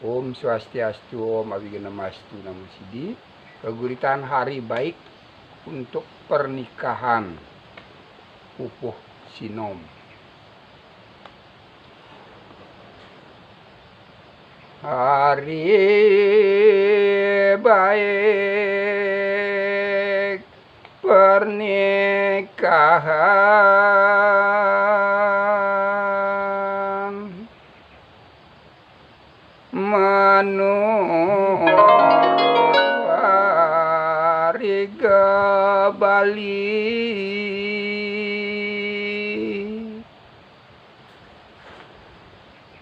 Om Swastiastu, Om Abiganamastu, Namo Siddhi. Keguritan hari baik untuk pernikahan. Pupuh Sinom. Hari baik pernikahan menurut warga Bali,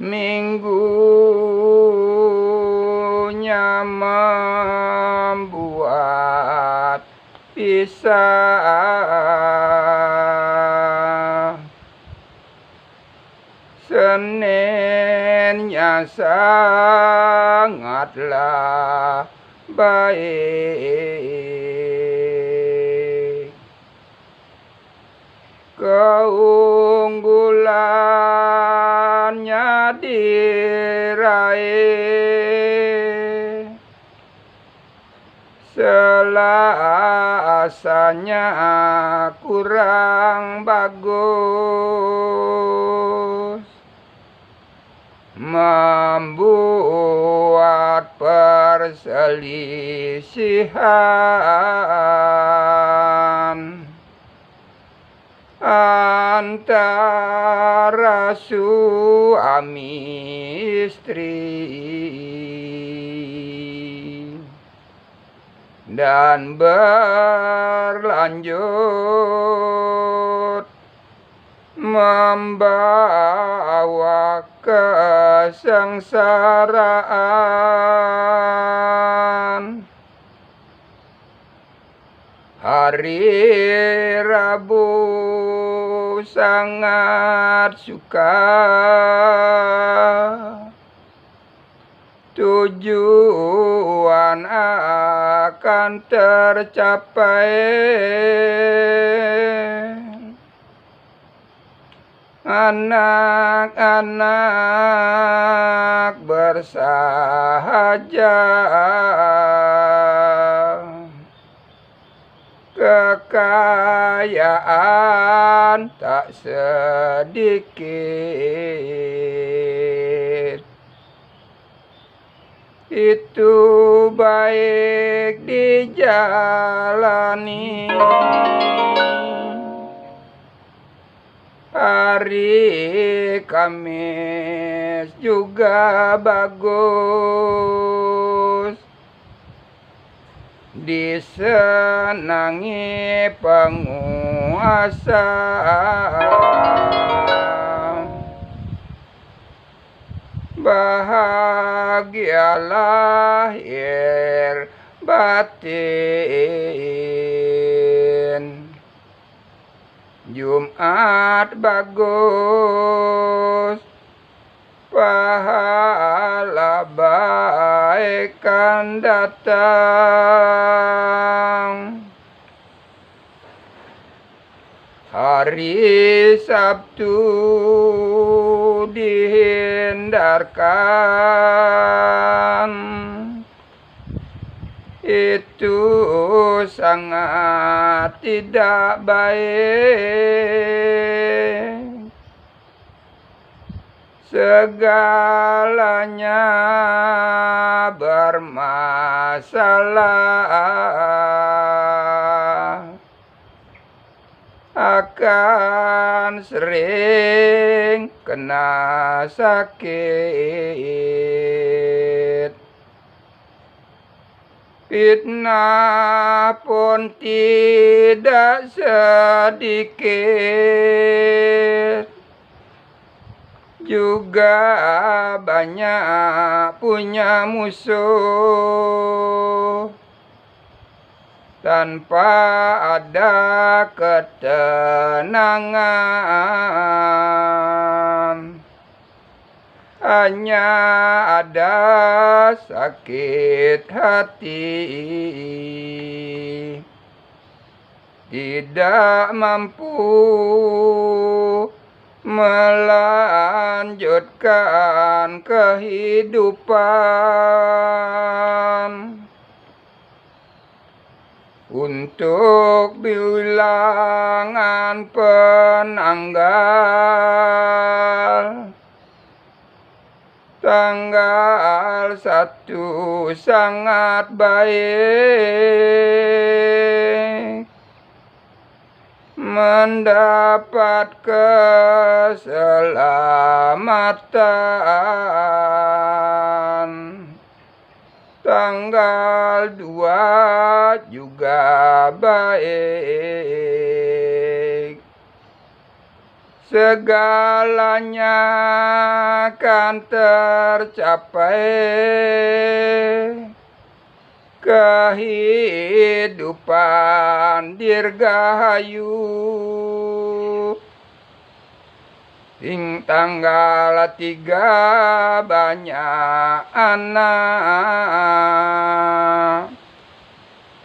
minggunya membuat pisah, Seninnya sangatlah baik. Keunggulannya diraih, Selasanya kurang bagus, membuat perselisihan antara suami istri, dan berlanjut membawa kesengsaraan. Hari Rabu sangat suka, tujuan akan tercapai. Anak-anak bersahaja, kekayaan tak sedikit. Itu baik dijalani. Hari Kamis juga bagus, disenangi penguasa. Bahagia lahir batin. Jumat bagus, pahala baik kan datang. Hari Sabtu dihindarkan, itu sangat tidak baik. Segalanya bermasalah, akan sering kena sakit. Fitnah pun tidak sedikit, juga banyak punya musuh. Tanpa ada ketenangan, hanya ada sakit hati. Tidak mampu melanjutkan kehidupan. Untuk bilangan penanggal tanggal 1 sangat baik, mendapat keselamatan. Tanggal 2 juga baik, segalanya akan tercapai, kehidupan dirgahayu. Ing tanggal 3 banyak anak,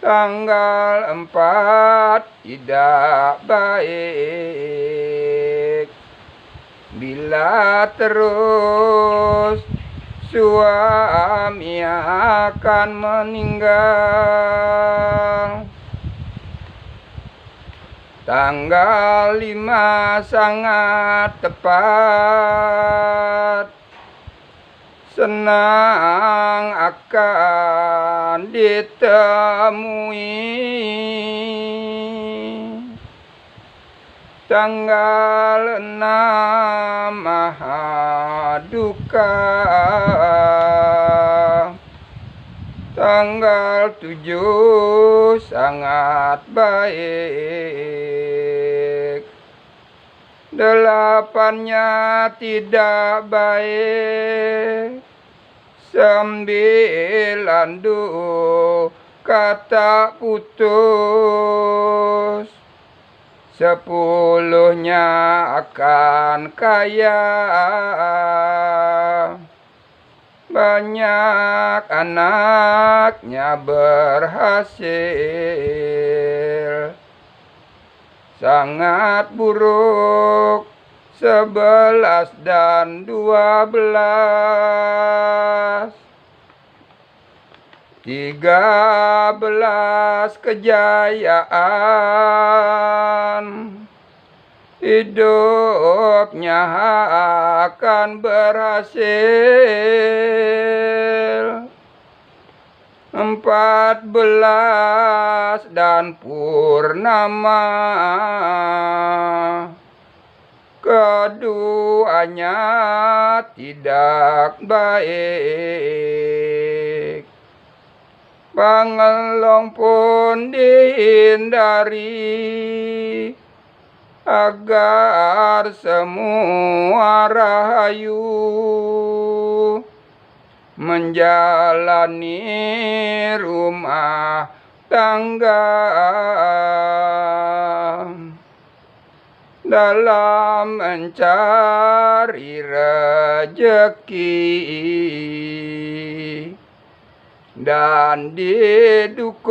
tanggal 4 tidak baik. Bila terus suami akan meninggal. Tanggal 5 sangat tepat, senang akan ditemui. Tanggal 6 maha duka, tanggal 7 sangat baik, 8-nya tidak baik, 9 kata putus, 10-nya akan kaya, banyak anaknya berhasil. Sangat buruk 11 dan 12. 13 kejayaan, hidupnya akan berhasil. 14 dan purnama, keduanya tidak baik. Pangelong pun dihindari, agar semua rahayu menjalani rumah tangga dalam mencari rezeki, dan didukung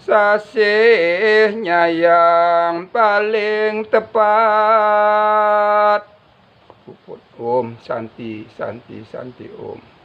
sasihnya yang paling tepat. Om Santi Santi Santi Om.